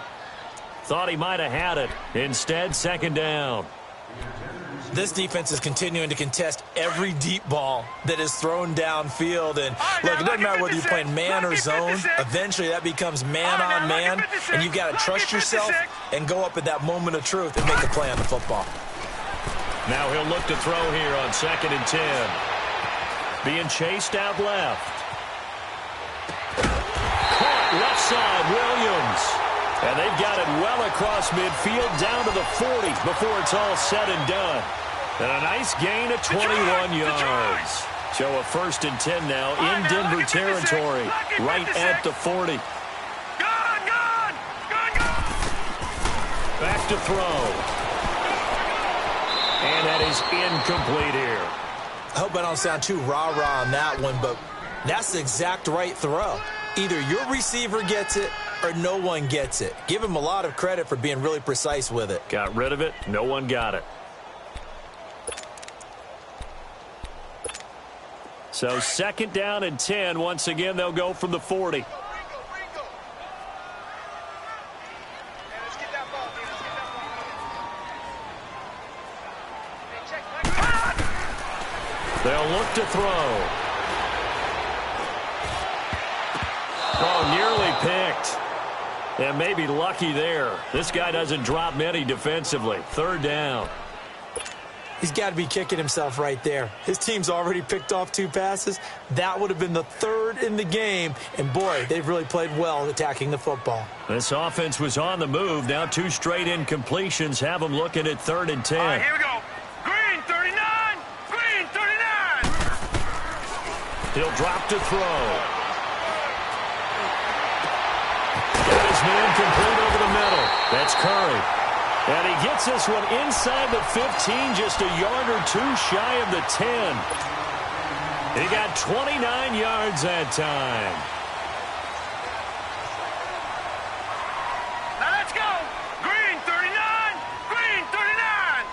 Thought he might have had it. Instead, 2nd down. This defense is continuing to contest every deep ball that is thrown downfield. And look, it doesn't matter whether you're playing man or zone. Eventually, that becomes man on man. And you've got to trust yourself and go up at that moment of truth and make a play on the football. Now he'll look to throw here on 2nd and 10. Being chased out left. Caught left side, Williams. And they've got it well across midfield down to the 40 before it's all said and done. And a nice gain of 21 yards. So a 1st and 10 now in Denver territory, right at the 40. Back to throw. And that is incomplete here. I hope I don't sound too rah-rah on that one, but that's the exact right throw. Either your receiver gets it or no one gets it. Give him a lot of credit for being really precise with it. Got rid of it. No one got it. So 2nd down and 10. Once again, they'll go from the 40. They'll look to throw. Oh, nearly picked. And maybe lucky there. This guy doesn't drop many defensively. 3rd down. He's got to be kicking himself right there. His team's already picked off 2 passes. That would have been the 3rd in the game. And, boy, they've really played well attacking the football. This offense was on the move. Now 2 straight incompletions have them looking at 3rd and 10. All right, here we go. Green 39. Green 39. He'll drop to throw. Got his man complete over the middle. That's Curry. And he gets this one inside the 15, just a yard or 2 shy of the 10. He got 29 yards that time. Now let's go. Green 39. Green 39.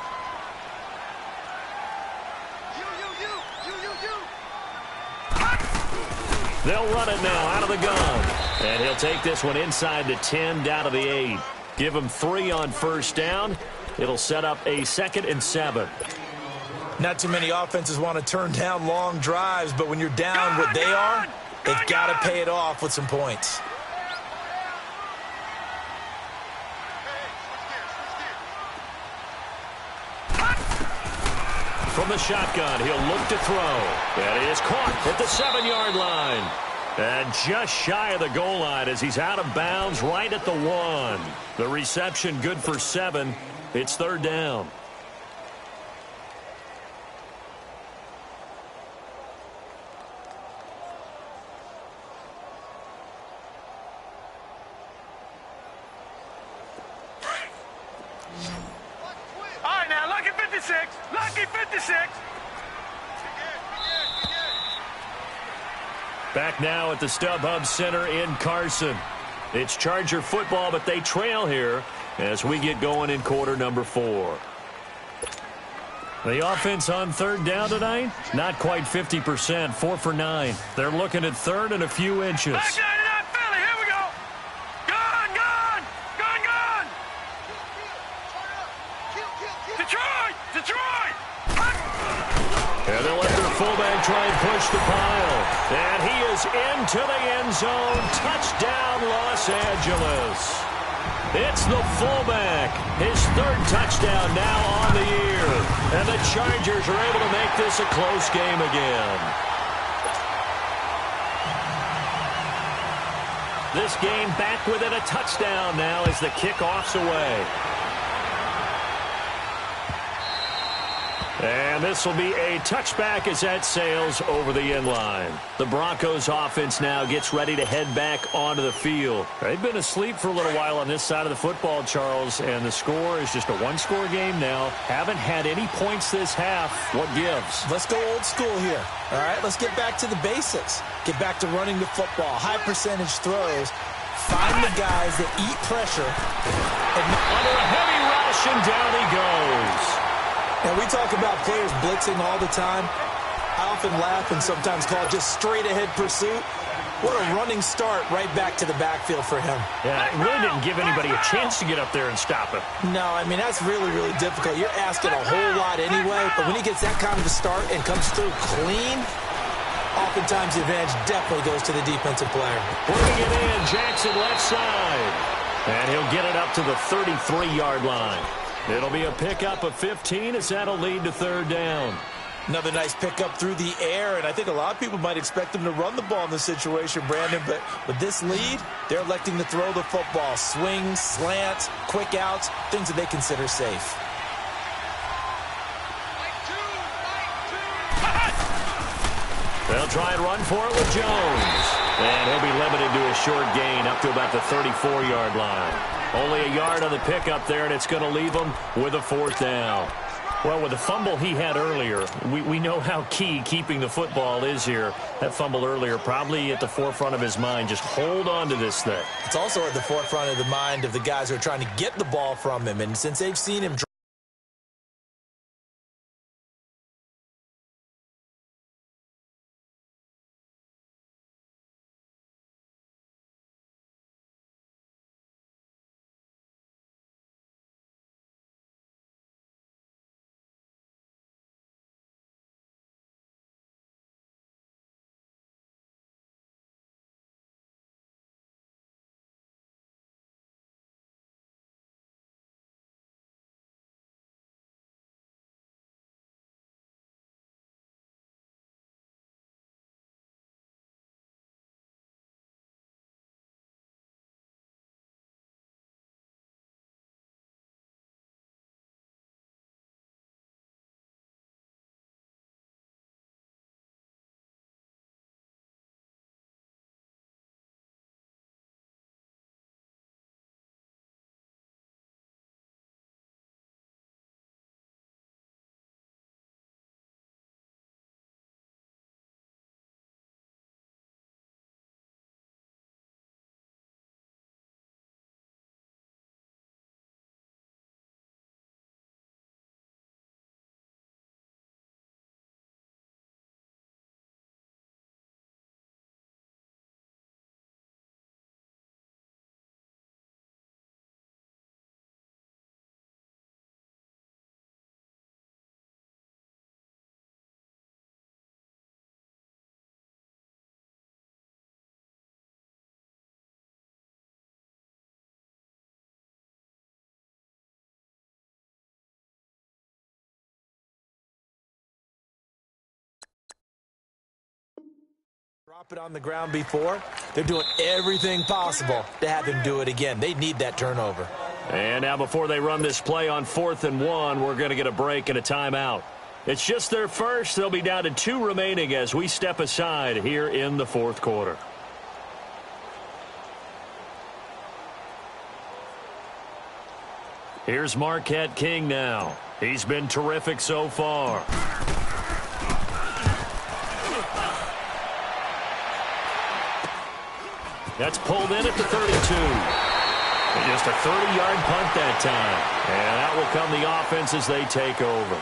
They'll run it now out of the gun. And he'll take this one inside the 10, down to the 8. Give him 3 on 1st down. It'll set up a 2nd and 7. Not too many offenses want to turn down long drives, but when you're down what they are, they've got to pay it off with some points. From the shotgun, he'll look to throw. And he is caught at the 7-yard line. And just shy of the goal line as he's out of bounds right at the 1. The reception good for 7. It's 3rd down. All right, now, lucky 56. Lucky 56. Back now at the StubHub Center in Carson. It's Charger football, but they trail here as we get going in quarter number 4. The offense on 3rd down tonight, not quite 50%, 4 for 9. They're looking at 3rd and a few inches. Back 99 Philly, here we go. Gone, gone, gone, gone. Detroit, Detroit. And they'll let their fullback try and push the pile. And he is into the end zone. Touchdown, Los Angeles. It's the fullback. His 3rd touchdown now on the year. And the Chargers are able to make this a close game again. This game back within a touchdown now as the kickoff's away. And this will be a touchback as that sails over the end line. The Broncos offense now gets ready to head back onto the field. They've been asleep for a little while on this side of the football, Charles, and the score is just a 1-score game now. Haven't had any points this half. What gives? Let's go old school here. All right, let's get back to the basics. Get back to running the football, high percentage throws. Find the guys that eat pressure. And under a heavy rush, and down he goes. Now, we talk about players blitzing all the time. I often laugh and sometimes call it just straight-ahead pursuit. What a running start right back to the backfield for him. Yeah, it really didn't give anybody a chance to get up there and stop him. No, I mean, that's really, really difficult. You're asking a whole lot anyway, but when he gets that kind of a start and comes through clean, oftentimes the advantage definitely goes to the defensive player. Bringing it in, Jackson left side. And he'll get it up to the 33-yard line. It'll be a pickup of 15 as that'll lead to 3rd down. Another nice pickup through the air, and I think a lot of people might expect them to run the ball in this situation, Brandon, but with this lead, they're electing to throw the football. Swings, slants, quick outs, things that they consider safe. They'll try and run for it with Jones. And he'll be limited to a short gain up to about the 34-yard line. Only a yard on the pickup there, and it's going to leave him with a 4th down. Well, with the fumble he had earlier, we know how key keeping the football is here. That fumble earlier probably at the forefront of his mind. Just hold on to this thing. It's also at the forefront of the mind of the guys who are trying to get the ball from him. And since they've seen him Drop it on the ground before. They're doing everything possible to have him do it again. They need that turnover. And now before they run this play on 4th and 1, we're going to get a break and a timeout. It's just their first. They'll be down to 2 remaining as we step aside here in the 4th quarter. Here's Marquette King now. He's been terrific so far. That's pulled in at the 32. And just a 30-yard punt that time. And out will come the offense as they take over.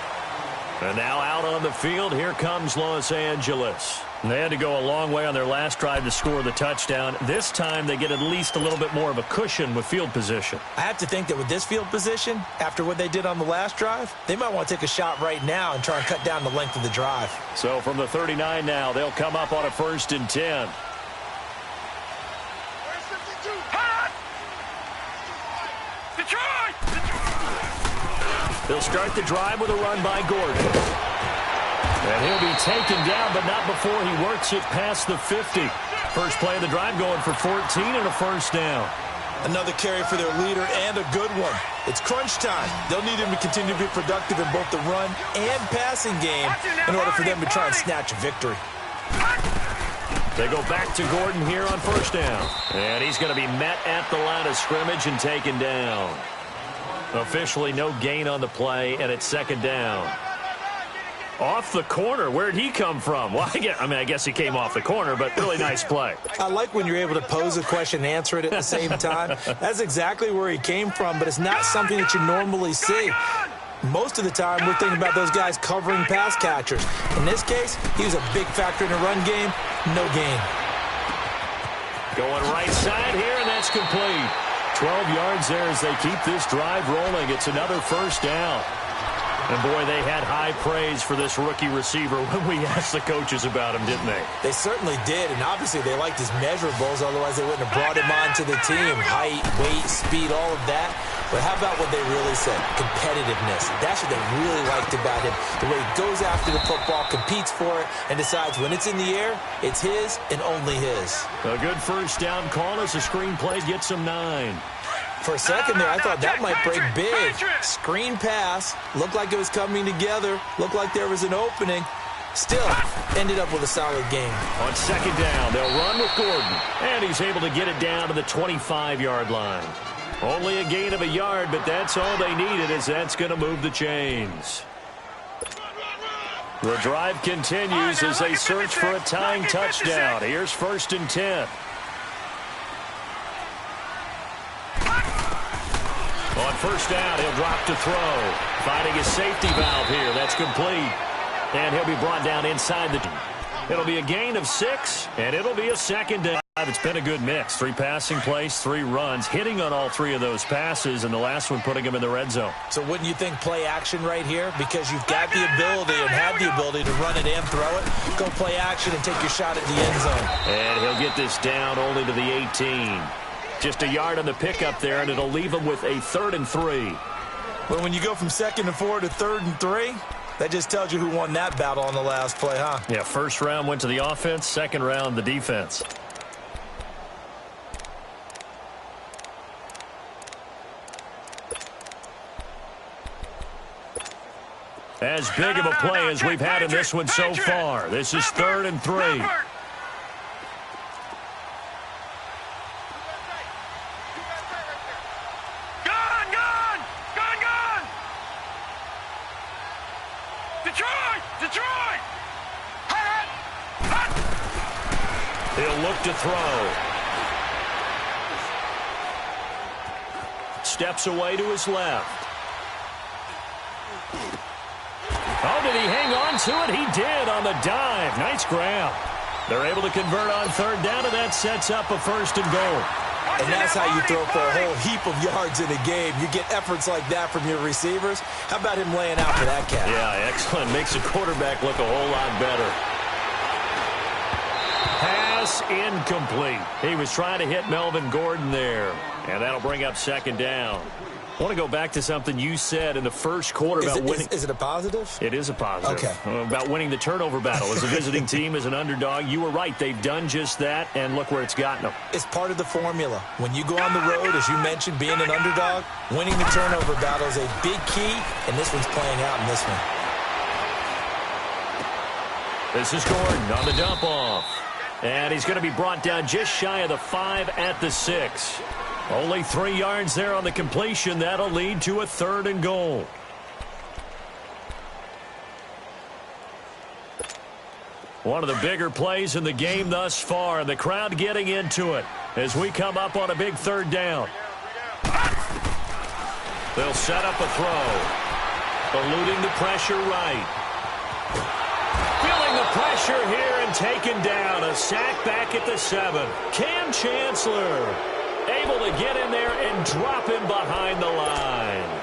And now out on the field, here comes Los Angeles. And they had to go a long way on their last drive to score the touchdown. This time they get at least a little bit more of a cushion with field position. I have to think that with this field position, after what they did on the last drive, they might want to take a shot right now and try and cut down the length of the drive. So from the 39 now, they'll come up on a 1st and 10. They'll start the drive with a run by Gordon. And he'll be taken down, but not before he works it past the 50. First play of the drive going for 14 and a 1st down. Another carry for their leader and a good one. It's crunch time. They'll need him to continue to be productive in both the run and passing game in order for them to try and snatch a victory. They go back to Gordon here on 1st down. And he's going to be met at the line of scrimmage and taken down. Officially no gain on the play, and it's 2nd down. Off the corner. Where'd he come from? Well, I guess he came off the corner, but really nice play. I like when you're able to pose a question and answer it at the same time. That's exactly where he came from, but it's not something that you normally see. Most of the time, we're thinking about those guys covering pass catchers. In this case, he was a big factor in the run game. No gain. Going right side here, and that's complete. 12 yards there as they keep this drive rolling. It's another 1st down. And, boy, they had high praise for this rookie receiver when we asked the coaches about him, didn't they? They certainly did, and obviously they liked his measurables. Otherwise, they wouldn't have brought him onto the team. Height, weight, speed, all of that. But how about what they really said? Competitiveness. That's what they really liked about him. The way he goes after the football, competes for it, and decides when it's in the air, it's his and only his. A good 1st down call as the screen play gets him 9. For a second there, I thought that might break big. Screen pass. Looked like it was coming together. Looked like there was an opening. Still, ended up with a solid game. On 2nd down, they'll run with Gordon. And he's able to get it down to the 25-yard line. Only a gain of a yard, but that's all they needed, as that's going to move the chains. The drive continues as they search for a tying touchdown. Here's 1st and 10. On 1st down, he'll drop to throw. Finding his safety valve here. That's complete. And he'll be brought down inside the... It'll be a gain of 6, and it'll be a 2nd down. It's been a good mix. 3 passing plays, 3 runs, hitting on all 3 of those passes, and the last one putting him in the red zone. So wouldn't you think play action right here? Because you've got the ability and have the ability to run it and throw it. Go play action and take your shot at the end zone. And he'll get this down only to the 18. Just a yard on the pickup there, and it'll leave him with a 3rd and 3. Well, when you go from 2nd and 4 to 3rd and 3, that just tells you who won that battle on the last play, huh? Yeah, 1st round went to the offense, 2nd round the defense. As big of a play as we've had in this one so far. This is 3rd and 3. He'll look to throw. Steps away to his left. Oh, did he hang on to it? He did on the dive. Nice grab. They're able to convert on 3rd down, and that sets up a 1st and goal. And that's how you throw for a whole heap of yards in a game. You get efforts like that from your receivers. How about him laying out for that catch? Yeah, excellent. Makes the quarterback look a whole lot better. Has Pass incomplete. He was trying to hit Melvin Gordon there. And that'll bring up second down. I want to go back to something you said in the first quarter about winning. Is it a positive? It is a positive. Okay. About winning the turnover battle as a visiting team, as an underdog. You were right. They've done just that, and look where it's gotten them. It's part of the formula. When you go on the road, as you mentioned, being an underdog, winning the turnover battle is a big key, and this one's playing out in this one. This is Gordon on the dump-off. And he's going to be brought down just shy of the 5 at the 6. Only 3 yards there on the completion. That'll lead to a 3rd and goal. One of the bigger plays in the game thus far, and the crowd getting into it as we come up on a big 3rd down. They'll set up a throw. Eluding the pressure right. Feeling the pressure here and taken down. A sack back at the 7. Cam Chancellor able to get in there and drop him behind the line.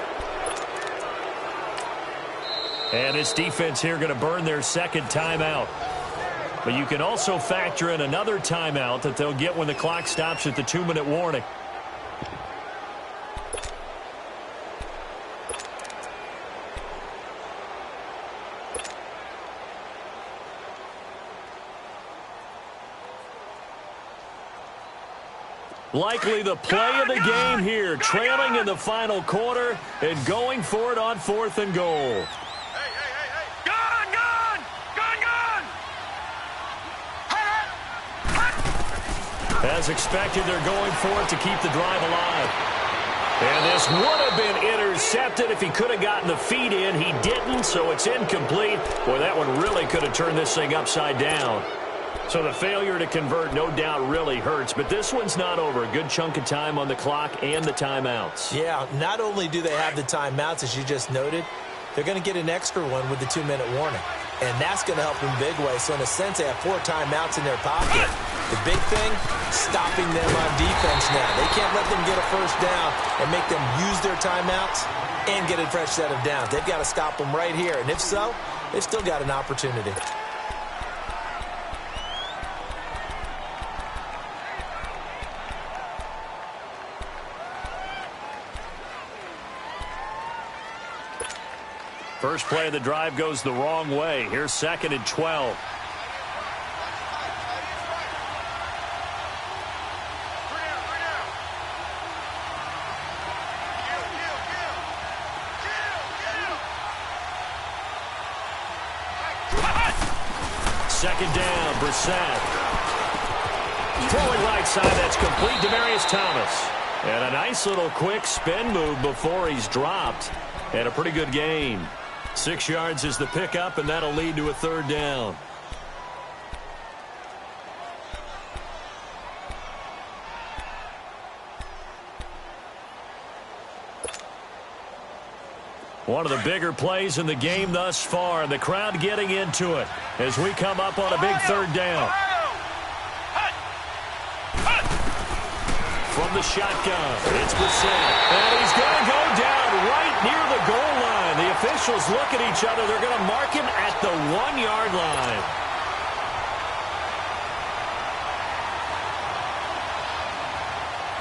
And this defense here going to burn their second timeout. But you can also factor in another timeout that they'll get when the clock stops at the 2-minute warning. Likely the play of the game here, trailing in the final quarter and going for it on 4th and goal. As expected, they're going for it to keep the drive alive. And this would have been intercepted if he could have gotten the feet in. He didn't, so it's incomplete. Boy, that one really could have turned this thing upside down. So the failure to convert, no doubt, really hurts. But this one's not over. A good chunk of time on the clock and the timeouts. Yeah, not only do they have the timeouts, as you just noted, they're going to get an extra one with the 2-minute warning. And that's going to help them big way. So in a sense, they have 4 timeouts in their pocket. The big thing, stopping them on defense now. They can't let them get a first down and make them use their timeouts and get a fresh set of downs. They've got to stop them right here. And if so, they've still got an opportunity. First play of the drive goes the wrong way. Here's 2nd and 12. Second down, Brissett. Throwing right side, that's complete. Demaryius Thomas. And a nice little quick spin move before he's dropped. And a pretty good gain. 6 yards is the pickup, and that'll lead to a 3rd down. One of the bigger plays in the game thus far, and the crowd getting into it as we come up on a big 3rd down. From the shotgun, it's Brissett, and he's going to go down right near the goal line. The officials look at each other. They're going to mark him at the 1-yard line.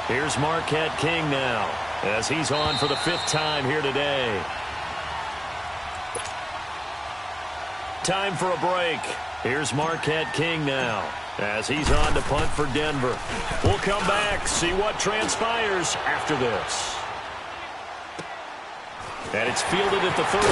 Here's Marquette King now, as he's on for the 5th time here today. Time for a break. Here's Marquette King now, as he's on to punt for Denver. We'll come back, see what transpires after this. And it's fielded at the 34.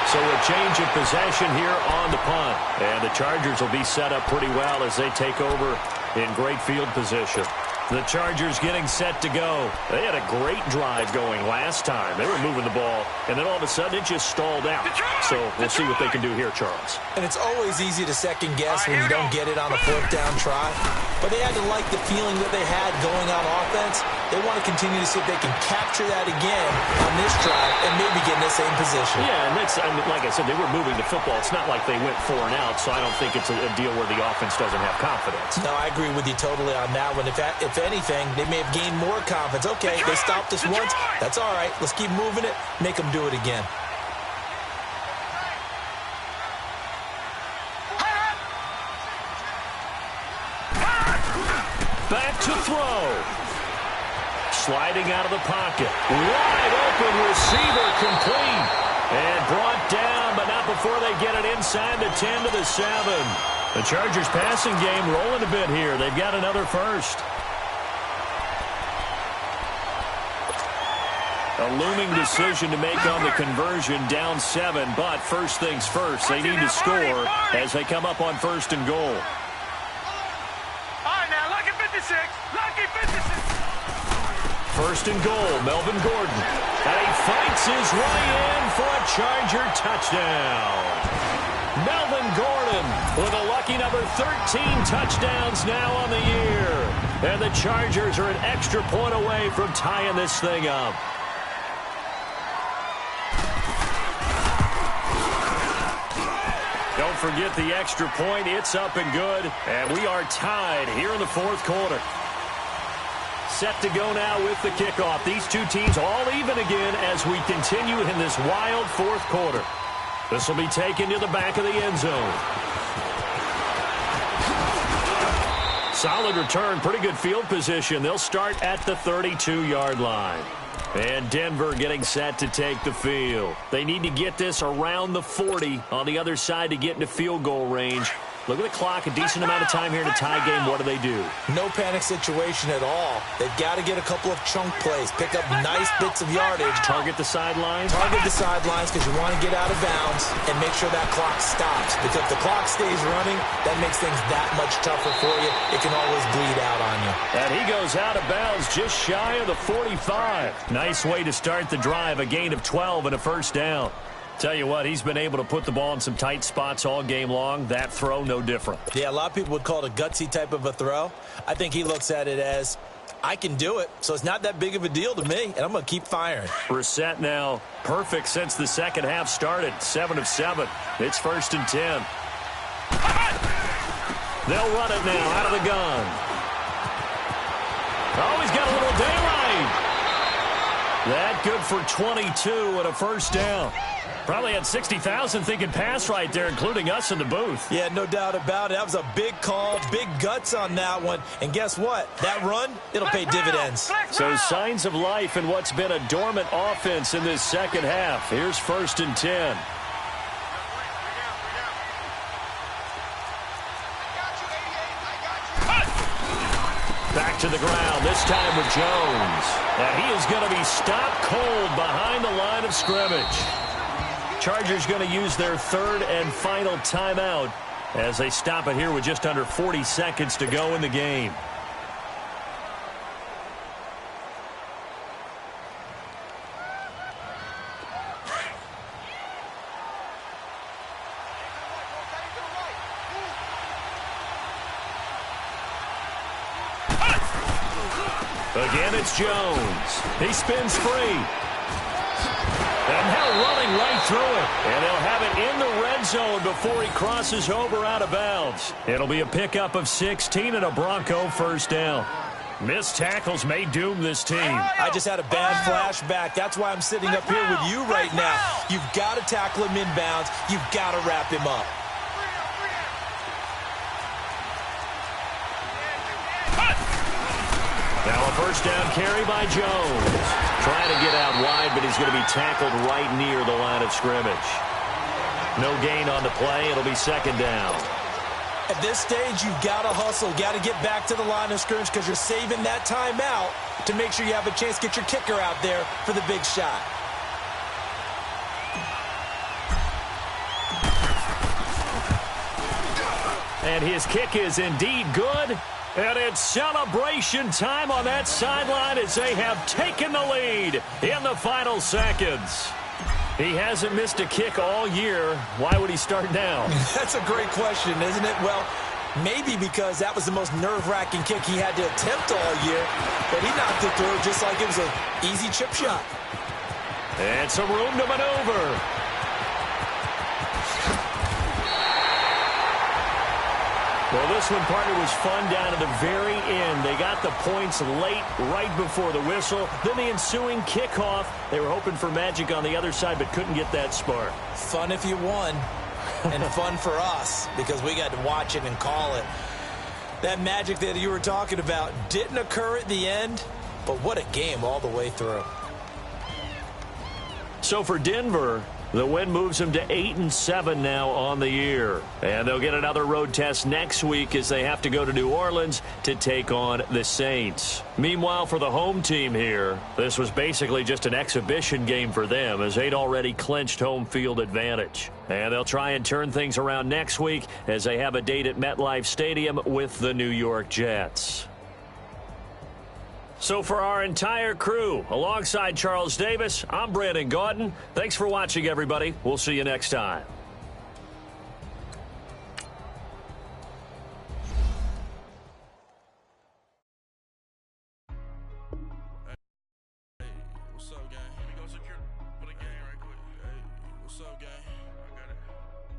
So a change of possession here on the punt. And the Chargers will be set up pretty well as they take over in great field position. The Chargers getting set to go. They had a great drive going last time. They were moving the ball, and then all of a sudden it just stalled out. So we'll see what they can do here, Charles. And it's always easy to second guess when you don't get it on a 4th down try. But they had to like the feeling that they had going on offense. They want to continue to see if they can capture that again on this drive and maybe get in the same position. Yeah, and that's, I mean, like I said, they were moving the football. It's not like they went 4 and out, so I don't think it's a deal where the offense doesn't have confidence. No, I agree with you totally on that one. If anything, they may have gained more confidence. Okay, they stopped us once. That's all right. Let's keep moving it. Make them do it again. sliding out of the pocket. Wide open receiver complete. And brought down, but not before they get it inside the 10 to the 7. The Chargers passing game rolling a bit here. They've got another first. A looming decision to make on the conversion, down 7, but first things first, they need to score as they come up on 1st and goal. All right, now, lucky 56. Lucky 56. 1st and goal, Melvin Gordon. And he fights his way in for a Charger touchdown. Melvin Gordon with a lucky number 13 touchdowns now on the year. And the Chargers are an extra point away from tying this thing up. Don't forget the extra point. It's up and good. And we are tied here in the 4th quarter. Set to go now with the kickoff. These two teams all even again as we continue in this wild 4th quarter. This will be taken to the back of the end zone. Solid return, pretty good field position. They'll start at the 32-yard line. And Denver getting set to take the field. They need to get this around the 40 on the other side to get into field goal range. Look at the clock, a decent amount of time here in a tie game. What do they do? No panic situation at all. They've got to get a couple of chunk plays, pick up nice bits of yardage. Target the sidelines? Target the sidelines because you want to get out of bounds and make sure that clock stops. Because if the clock stays running, that makes things that much tougher for you. It can always bleed out on you. And he goes out of bounds just shy of the 45. Nice way to start the drive, a gain of 12 and a first down. Tell you what, he's been able to put the ball in some tight spots all game long. That throw, no different. Yeah, a lot of people would call it a gutsy type of a throw. I think he looks at it as, I can do it, so it's not that big of a deal to me, and I'm going to keep firing. Brissett now perfect since the second half started, 7 of 7. It's 1st and 10. They'll run it now out of the gun. Oh, he's got a little daylight. That good for 22 and a first down. Probably had 60,000 thinking pass right there, including us in the booth. Yeah, no doubt about it. That was a big call, big guts on that one. And guess what? That run, it'll pay dividends. So signs of life in what's been a dormant offense in this second half. Here's 1st and 10. Back to the ground, this time with Jones. And he is going to be stopped cold behind the line of scrimmage. Chargers going to use their 3rd and final timeout as they stop it here with just under 40 seconds to go in the game. Again, it's Jones. He spins free. And now running right through it. And they'll have it in the red zone before he crosses over out of bounds. It'll be a pickup of 16 and a Bronco first down. Missed tackles may doom this team. I just had a bad flashback. That's why I'm sitting up here with you right now. You've got to tackle him inbounds. You've got to wrap him up. Now a first down carry by Jones. Trying to get out wide, but he's going to be tackled right near the line of scrimmage. No gain on the play. It'll be 2nd down. At this stage, you've got to hustle. Got to get back to the line of scrimmage because you're saving that timeout to make sure you have a chance to get your kicker out there for the big shot. And his kick is indeed good. And it's celebration time on that sideline as they have taken the lead in the final seconds. He hasn't missed a kick all year. Why would he start now? That's a great question, isn't it? Well, maybe because that was the most nerve-wracking kick he had to attempt all year. But he knocked it through just like it was an easy chip shot. And some room to maneuver. Well, this one, partner, was fun down to the very end. They got the points late, right before the whistle. Then the ensuing kickoff. They were hoping for magic on the other side, but couldn't get that spark. Fun if you won, and fun for us because we got to watch it and call it. That magic that you were talking about didn't occur at the end, But what a game all the way through. So for Denver, the win moves them to 8-7 now on the year. And they'll get another road test next week as they have to go to New Orleans to take on the Saints. Meanwhile, for the home team here, this was basically just an exhibition game for them as they'd already clinched home field advantage. And they'll try and turn things around next week as they have a date at MetLife Stadium with the New York Jets. So for our entire crew, alongside Charles Davis, I'm Brandon Gaudin. Thanks for watching, everybody. We'll see you next time. Hey, what's up, gang? Let me go secure for the game right quick. Hey, what's up, gang? I got it.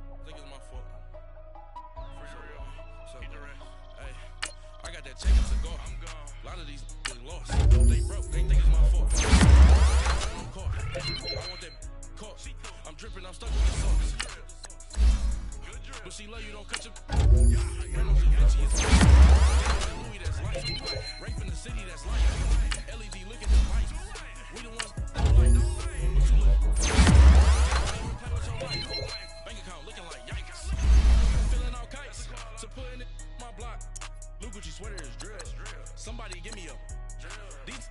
I think it's my fault. For real. What's up, gang? Hey, I got that chicken to go. I'm gone. A lot of these lost. They broke. They think it's my fault. I want that caught. I'm dripping. I'm stuck with the sauce. But she love you. Don't cut your. Louis, that's life. Rape in the city. That's life. LED looking at life. We the ones that don't like. What you look? Play with your life. Bank account looking like yikes. Feeling all kites. To put in my block. Blue Gucci sweater is drill. Somebody give me a. These